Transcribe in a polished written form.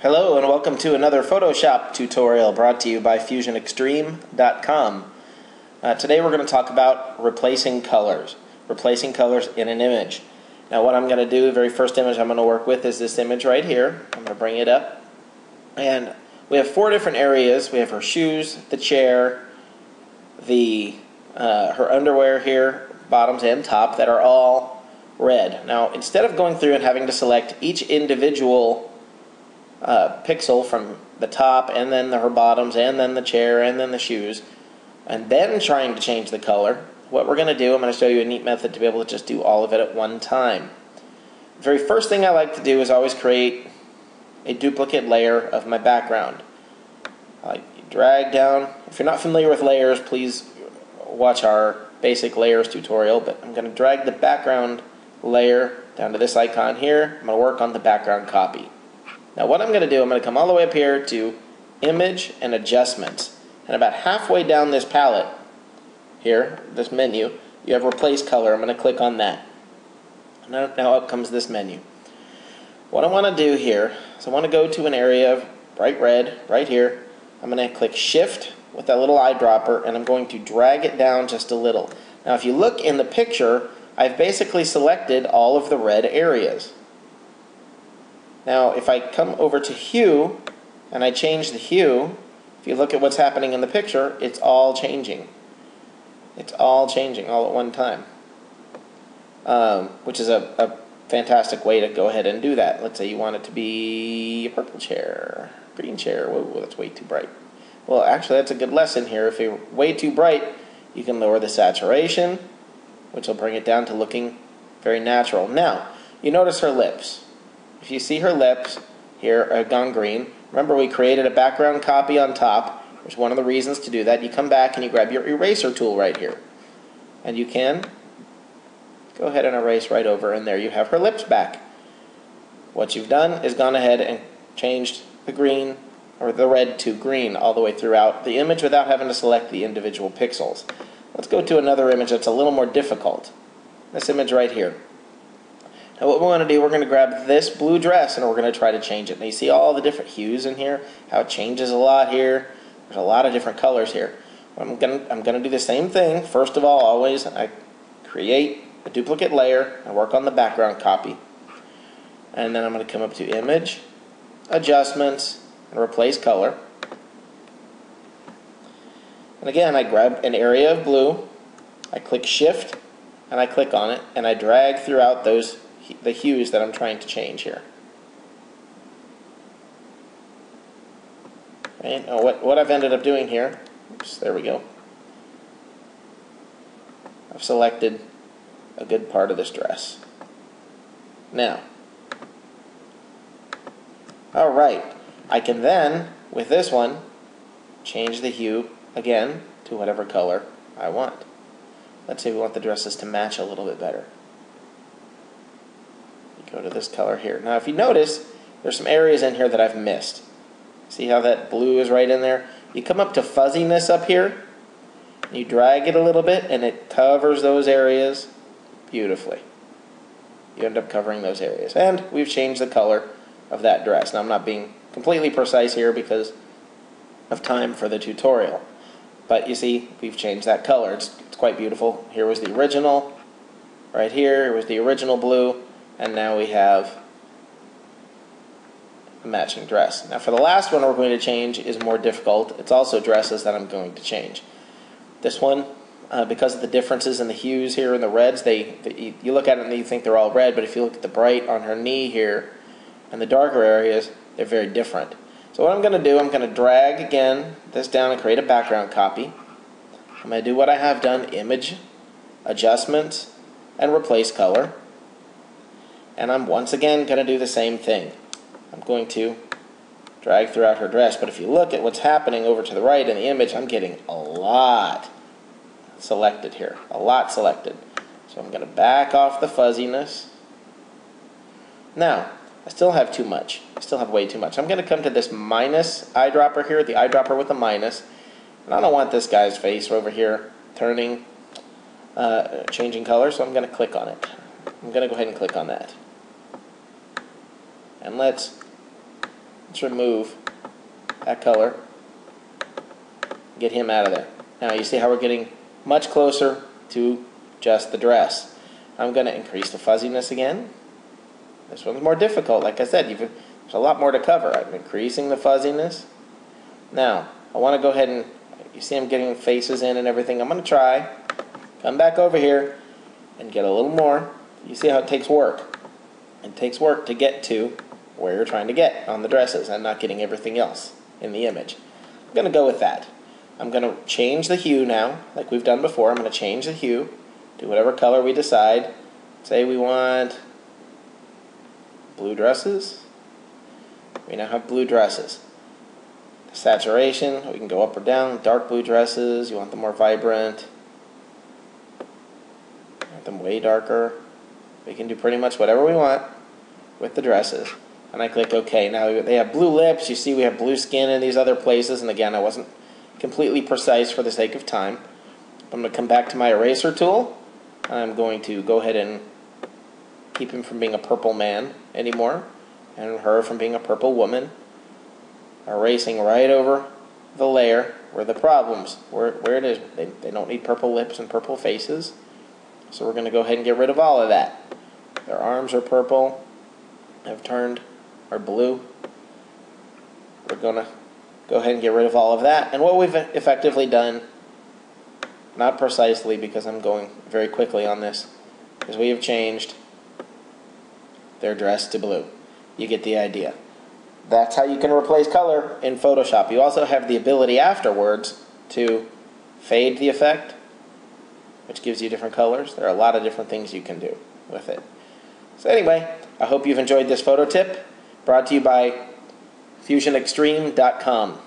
Hello and welcome to another Photoshop tutorial brought to you by FusionExtreme.com. Today we're going to talk about replacing colors in an image. Now what I'm going to do, the very first image I'm going to work with is this image right here. I'm going to bring it up, and we have four different areas. We have her shoes, the chair, her underwear here, bottoms and top, that are all red. Now instead of going through and having to select each individual pixel from the top and then her bottoms and then the chair and then the shoes and then trying to change the color, what we're going to do, I'm going to show you a neat method to be able to just do all of it at one time. The very first thing I like to do is always create a duplicate layer of my background. I drag down. If you're not familiar with layers, please watch our basic layers tutorial, but I'm going to drag the background layer down to this icon here. I'm going to work on the background copy. Now what I'm going to do, I'm going to come all the way up here to Image and Adjustments. And about halfway down this palette here, this menu, you have Replace Color. I'm going to click on that. Now up comes this menu. What I want to do here is I want to go to an area of bright red right here. I'm going to click Shift with that little eyedropper and I'm going to drag it down just a little. Now if you look in the picture, I've basically selected all of the red areas. Now if I come over to hue and I change the hue, if you look at what's happening in the picture, it's all changing. It's all changing all at one time, which is a fantastic way to go ahead and do that. Let's say you want it to be a purple chair, green chair. Whoa, that's way too bright. Well, actually that's a good lesson here. If you're way too bright, you can lower the saturation, which will bring it down to looking very natural. Now, you notice her lips. If you see her lips here have gone green, remember we created a background copy on top. There's one of the reasons to do that. You come back and you grab your eraser tool right here. And you can go ahead and erase right over, and there you have her lips back. What you've done is gone ahead and changed the green, or the red to green all the way throughout the image without having to select the individual pixels. Let's go to another image that's a little more difficult. This image right here. Now what we want to do, we're going to grab this blue dress and we're going to try to change it. Now you see all the different hues in here, how it changes a lot here. There's a lot of different colors here. I'm going to do the same thing. First of all, always I create a duplicate layer and work on the background copy. And then I'm going to come up to Image, Adjustments, and Replace Color. And again, I grab an area of blue, I click Shift, and I click on it, and I drag throughout the hues that I'm trying to change here. And what I've ended up doing here, oops, there we go. I've selected a good part of this dress. Now, alright, I can then, with this one, change the hue again to whatever color I want. Let's say we want the dresses to match a little bit better. Go to this color here. Now if you notice, there's some areas in here that I've missed. See how that blue is right in there? You come up to fuzziness up here, and you drag it a little bit, and it covers those areas beautifully. You end up covering those areas. And we've changed the color of that dress. Now I'm not being completely precise here because of time for the tutorial. But you see, we've changed that color. It's quite beautiful. Here was the original. Right here was the original blue. And now we have a matching dress. Now for the last one we're going to change is more difficult. It's also dresses that I'm going to change. This one, because of the differences in the hues here and the reds, you look at it and you think they're all red, but if you look at the bright on her knee here and the darker areas, they're very different. So what I'm going to do, I'm going to drag again this down and create a background copy. I'm going to do what I have done, Image, Adjustments, and Replace Color. And I'm once again going to do the same thing. I'm going to drag throughout her dress, but if you look at what's happening over to the right in the image, I'm getting a lot selected here. A lot selected. So I'm going to back off the fuzziness. Now, I still have too much. I still have way too much. I'm going to come to this minus eyedropper here, the eyedropper with a minus. And I don't want this guy's face over here turning, changing color, so I'm going to click on it. I'm going to go ahead and click on that. And let's Let's remove that color. Get him out of there. Now you see how we're getting much closer to just the dress. I'm going to increase the fuzziness again. This one's more difficult. Like I said, there's a lot more to cover. I'm increasing the fuzziness. Now, I want to go ahead and, you see I'm getting faces in and everything. I'm going to try, come back over here, and get a little more. You see how it takes work. It takes work to get to where you're trying to get on the dresses and not getting everything else in the image. I'm going to go with that. I'm going to change the hue now, like we've done before. I'm going to change the hue to whatever color we decide. Say we want blue dresses. We now have blue dresses. The saturation, we can go up or down. Dark blue dresses, you want them more vibrant. You want them way darker. We can do pretty much whatever we want with the dresses. And I click OK. Now they have blue lips. You see we have blue skin in these other places. And again, I wasn't completely precise for the sake of time. I'm going to come back to my eraser tool. I'm going to go ahead and keep him from being a purple man anymore, and her from being a purple woman. Erasing right over the layer where the problems, where it is. They don't need purple lips and purple faces. So we're going to go ahead and get rid of all of that. Their arms are purple, are blue. We're going to go ahead and get rid of all of that. And what we've effectively done, not precisely because I'm going very quickly on this, is we have changed their dress to blue. You get the idea. That's how you can replace color in Photoshop. You also have the ability afterwards to fade the effect, which gives you different colors. There are a lot of different things you can do with it. So anyway, I hope you've enjoyed this photo tip, brought to you by FusionExtreme.com.